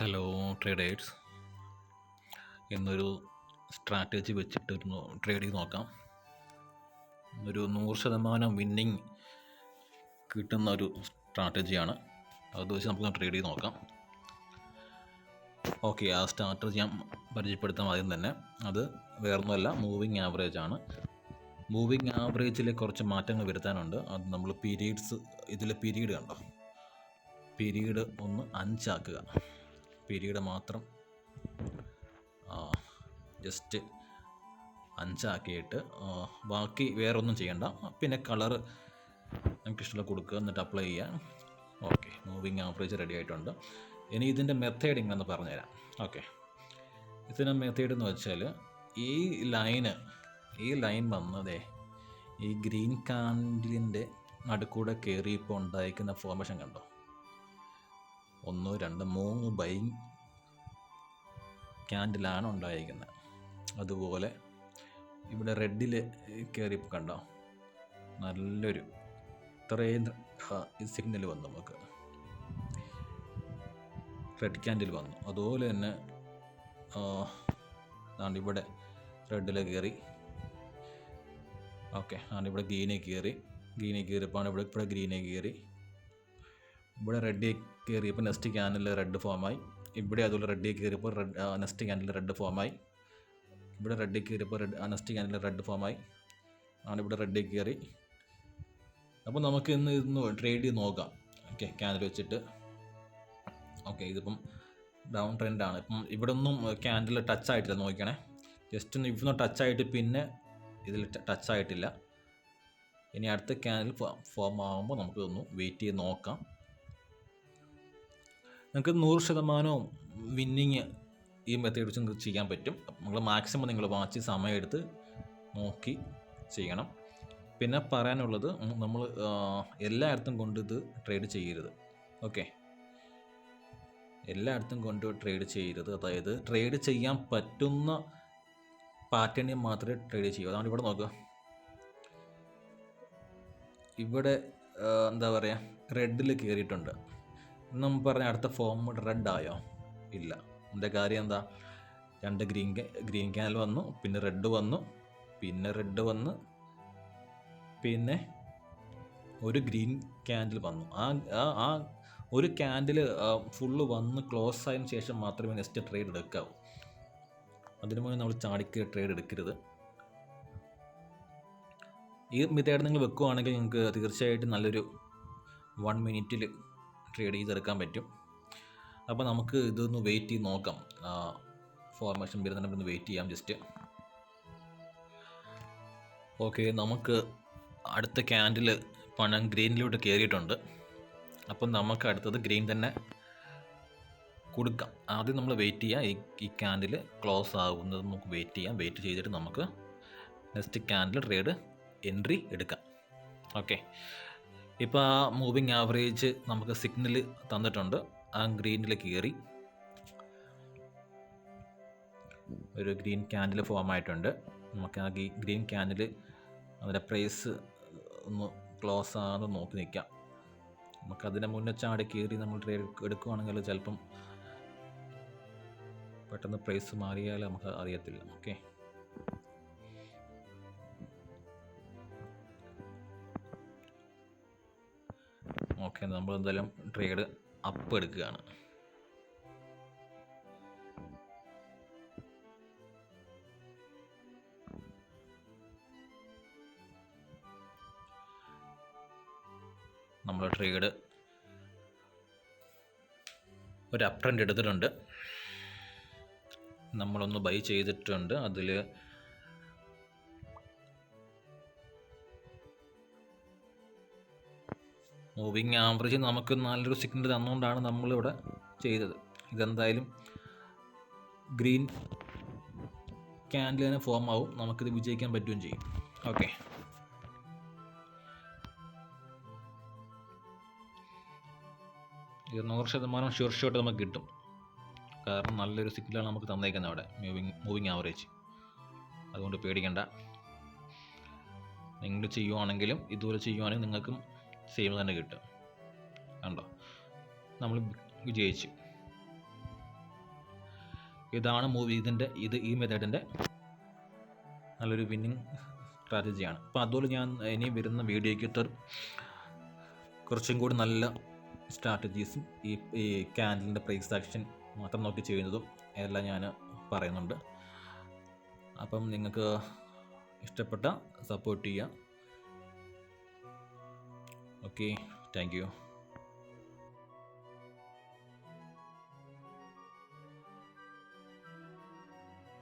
Hello traders, ഇന്നൊരു strategy വെച്ചിട്ട് trade ചെയ്ത് നോക്കാം. ഒരു 100% വിന്നിങ് കിട്ടുന്ന ഒരു സ്ട്രാറ്റജിയാണ്. അത് വെച്ച് നമുക്ക് ട്രേഡ് ചെയ്ത് നോക്കാം. ഓക്കെ, ആ സ്ട്രാറ്റജി ഞാൻ പരിചയപ്പെടുത്താം ആദ്യം തന്നെ. അത് വേറൊന്നുമല്ല, മൂവിങ് ആവറേജ് ആണ്. മൂവിങ് ആവറേജിൽ കുറച്ച് മാറ്റങ്ങൾ വരുത്താനുണ്ട്. അത് നമ്മൾ പീരീഡ്സ്, ഇതിലെ പീരീഡ് കണ്ടോ, പീരീഡ് ഒന്ന് 5 ആക്കുക. പീരീഡ് മാത്രം ജസ്റ്റ് 5 ആക്കിയിട്ട് ബാക്കി വേറെ ഒന്നും ചെയ്യണ്ട. പിന്നെ കളറ് നമുക്ക് ഇഷ്ടമുള്ള കൊടുക്കുക, എന്നിട്ട് അപ്ലൈ ചെയ്യുക. ഓക്കെ, മൂവിങ് ആവറേജ് റെഡി ആയിട്ടുണ്ട്. ഇനി ഇതിൻ്റെ മെത്തേഡ് ഇങ്ങനെന്ന് പറഞ്ഞുതരാം. ഓക്കെ, ഇതിൻ്റെ മെത്തേഡ് എന്ന് വെച്ചാൽ ഈ ലൈൻ വന്നതേ ഈ ഗ്രീൻ കാൻഡിലിൻ്റെ നടുക്കൂടെ കയറി ഇപ്പോൾ ഉണ്ടായിരിക്കുന്ന ഫോർമേഷൻ കണ്ടോ, 1 2 3 ബൈങ് ക്യാൻഡിലാണ് ഉണ്ടായിരിക്കുന്നത്. അതുപോലെ ഇവിടെ റെഡിൽ കയറി കണ്ടോ, നല്ലൊരു ഇത്രയും സിഗ്നൽ വന്നു, നമുക്ക് റെഡ് ക്യാൻഡിൽ വന്നു. അതുപോലെ തന്നെ ഇവിടെ റെഡിൽ കയറി. ഓക്കെ, ഇവിടെ ഗ്രീനിൽ കയറിയപ്പോൾ ഇവിടെ ഗ്രീനിൽ കയറി. ഇവിടെ റെഡിൽ കയറിയപ്പോൾ നെക്സ്റ്റ് ക്യാൻഡിൽ റെഡ് ഫോമായി. ഇവിടെ അതുപോലെ റെഡിൽ കയറിയപ്പോൾ നെക്സ്റ്റ് ക്യാൻഡിൽ റെഡ് ഫോമായി. ഇവിടെ റെഡിൽ കയറിയപ്പോൾ നെക്സ്റ്റ് ക്യാൻഡിൽ റെഡ് ഫോമായി. ഇവിടെ റെഡിൽ കയറി. അപ്പോൾ നമുക്ക് ഇന്ന് ട്രേഡ് ചെയ്ത് നോക്കാം. ഓക്കെ, ക്യാൻഡിൽ വെച്ചിട്ട്. ഓക്കെ, ഇതിപ്പം ഡൗൺ ട്രെൻഡാണ്. ഇപ്പം ഇവിടെ ഒന്നും ക്യാൻഡിൽ ടച്ച് ആയിട്ടില്ല, നോക്കണേ. ജസ്റ്റ് ഒന്ന് ഇവിടുന്ന് ടച്ച് ആയിട്ട് പിന്നെ ഇതിൽ ടച്ച് ആയിട്ടില്ല. ഇനി അടുത്ത ക്യാൻഡിൽ ഫോം ആകുമ്പോൾ നമുക്ക് ഒന്ന് വെയിറ്റ് ചെയ്ത് നോക്കാം. നിങ്ങൾക്ക് 100% വിന്നിങ് ഈ മെത്തേഡ് വെച്ച് നിങ്ങൾക്ക് ചെയ്യാൻ പറ്റും. നിങ്ങൾ മാക്സിമം നിങ്ങൾ വാച്ച് സമയം എടുത്ത് നോക്കി ചെയ്യണം. പിന്നെ പറയാനുള്ളത്, നമ്മൾ എല്ലായിടത്തും കൊണ്ട് ഇത് ട്രേഡ് ചെയ്യരുത്. ഓക്കെ, എല്ലായിടത്തും കൊണ്ട് ട്രേഡ് ചെയ്യരുത്. അതായത് ട്രേഡ് ചെയ്യാൻ പറ്റുന്ന പാറ്റേണിൽ മാത്രമേ ട്രേഡ് ചെയ്യൂ. അതാണ് ഇവിടെ നോക്കുക, ഇവിടെ എന്താ പറയുക, റെഡിൽ കയറിയിട്ടുണ്ട്. നമ്മൾ പറഞ്ഞ അടുത്ത ഫോം റെഡ് ആയോ? ഇല്ല. എൻ്റെ കാര്യം എന്താ, 2 ഗ്രീൻ ക്യാൻഡിൽ വന്നു, പിന്നെ റെഡ് വന്നു, പിന്നെ റെഡ് വന്ന്, പിന്നെ ഒരു ഗ്രീൻ ക്യാൻഡിൽ വന്നു. ആ ഒരു ക്യാൻഡിൽ ഫുള്ള് വന്ന് ക്ലോസ് ആയതിനു ശേഷം മാത്രമേ നെക്സ്റ്റ് ട്രേഡ് എടുക്കാവൂ. അതിനു മുന്നേ നമ്മൾ ചാടിക്ക് ട്രേഡ് എടുക്കരുത്. ഈ മെത്തേഡ് നിങ്ങൾ വെക്കുകയാണെങ്കിൽ നിങ്ങൾക്ക് തീർച്ചയായിട്ടും നല്ലൊരു 1 മിനിറ്റിൽ ട്രേഡ് ചെയ്തെടുക്കാൻ പറ്റും. അപ്പോൾ നമുക്ക് ഇതൊന്ന് വെയിറ്റ് ചെയ്ത് നോക്കാം. ഫോർമേഷൻ വരുന്നതിനൊന്ന് വെയിറ്റ് ചെയ്യാം ജസ്റ്റ്. ഓക്കെ, നമുക്ക് അടുത്ത ക്യാൻഡിൽ പണം ഗ്രീനിലോട്ട് കയറിയിട്ടുണ്ട്. അപ്പം നമുക്ക് അടുത്തത് ഗ്രീൻ തന്നെ കൊടുക്കാം. ആദ്യം നമ്മൾ വെയിറ്റ് ചെയ്യാം, ഈ ക്യാൻഡിൽ ക്ലോസ് ആകുന്നത് നമുക്ക് വെയിറ്റ് ചെയ്യാം. വെയിറ്റ് ചെയ്തിട്ട് നമുക്ക് നെക്സ്റ്റ് ക്യാൻഡിൽ ട്രേഡ് എൻട്രി എടുക്കാം. ഓക്കെ, ഇപ്പോൾ ആ മൂവിങ് ആവറേജ് നമുക്ക് സിഗ്നൽ തന്നിട്ടുണ്ട്. ആ ഗ്രീനിൽ കയറി ഒരു ഗ്രീൻ ക്യാൻഡിൽ ഫോം ആയിട്ടുണ്ട്. നമുക്ക് ആ ഗ്രീൻ ക്യാൻഡിൽ അതിൻ്റെ പ്രൈസ് ഒന്ന് ക്ലോസ് ആകാതെ നോക്കി നിൽക്കാം. നമുക്കതിനെ മുന്നേ ചാടി കയറി നമ്മൾ ട്രേഡ് എടുക്കുകയാണെങ്കിൽ ചിലപ്പം പെട്ടെന്ന് പ്രൈസ് മാറിയാൽ നമുക്ക് അറിയത്തില്ല. ഓക്കെ, ഓക്കെ, നമ്മൾ എന്തായാലും ട്രേഡ് അപ്പ് എടുക്കുകയാണ്. നമ്മൾ ട്രേഡ് ഒരു അപ്പ് ട്രെൻഡ് എടുത്തിട്ടുണ്ട്. നമ്മളൊന്ന് ബൈ ചെയ്തിട്ടുണ്ട്. അതിൽ മൂവിങ് ആവറേജ് നമുക്ക് നല്ലൊരു സിഗ്നൽ തന്നുകൊണ്ടാണ് നമ്മളിവിടെ ചെയ്തത്. ഇതെന്തായാലും ഗ്രീൻ ക്യാൻഡിൽ തന്നെ ഫോം ആവും, നമുക്കിത് വിജയിക്കാൻ പറ്റുകയും ചെയ്യും. ഓക്കെ, ഇത് 100% ഷുവർ ഷോട്ട് നമുക്ക് കിട്ടും. കാരണം നല്ലൊരു സിഗ്നലാണ് നമുക്ക് തന്നേക്കുന്നത് അവിടെ മൂവിങ് ആവറേജ്. അതുകൊണ്ട് പേടിക്കണ്ട. നിങ്ങൾ ചെയ്യുവാണെങ്കിലും ഇതുപോലെ ചെയ്യുവാണെങ്കിൽ നിങ്ങൾക്കും സെയിം തന്നെ കിട്ടും. കണ്ടോ, നമ്മൾ വിജയിച്ചു. ഇതാണ് ഈ മെത്തേഡിൻ്റെ നല്ലൊരു വിന്നിങ് സ്ട്രാറ്റജിയാണ്. അപ്പോൾ അതുപോലെ ഞാൻ ഇനി വരുന്ന വീഡിയോയ്ക്ക് കുറച്ചും കൂടി നല്ല സ്ട്രാറ്റജീസും ഈ ക്യാൻഡലിൻ്റെ പ്രൈസ് ആക്ഷൻ മാത്രം നോക്കി ചെയ്യുന്നതും എല്ലാം ഞാൻ പറയുന്നുണ്ട്. അപ്പം നിങ്ങൾക്ക് ഇഷ്ടപ്പെട്ട സപ്പോർട്ട് ചെയ്യുക. Okay, thank you.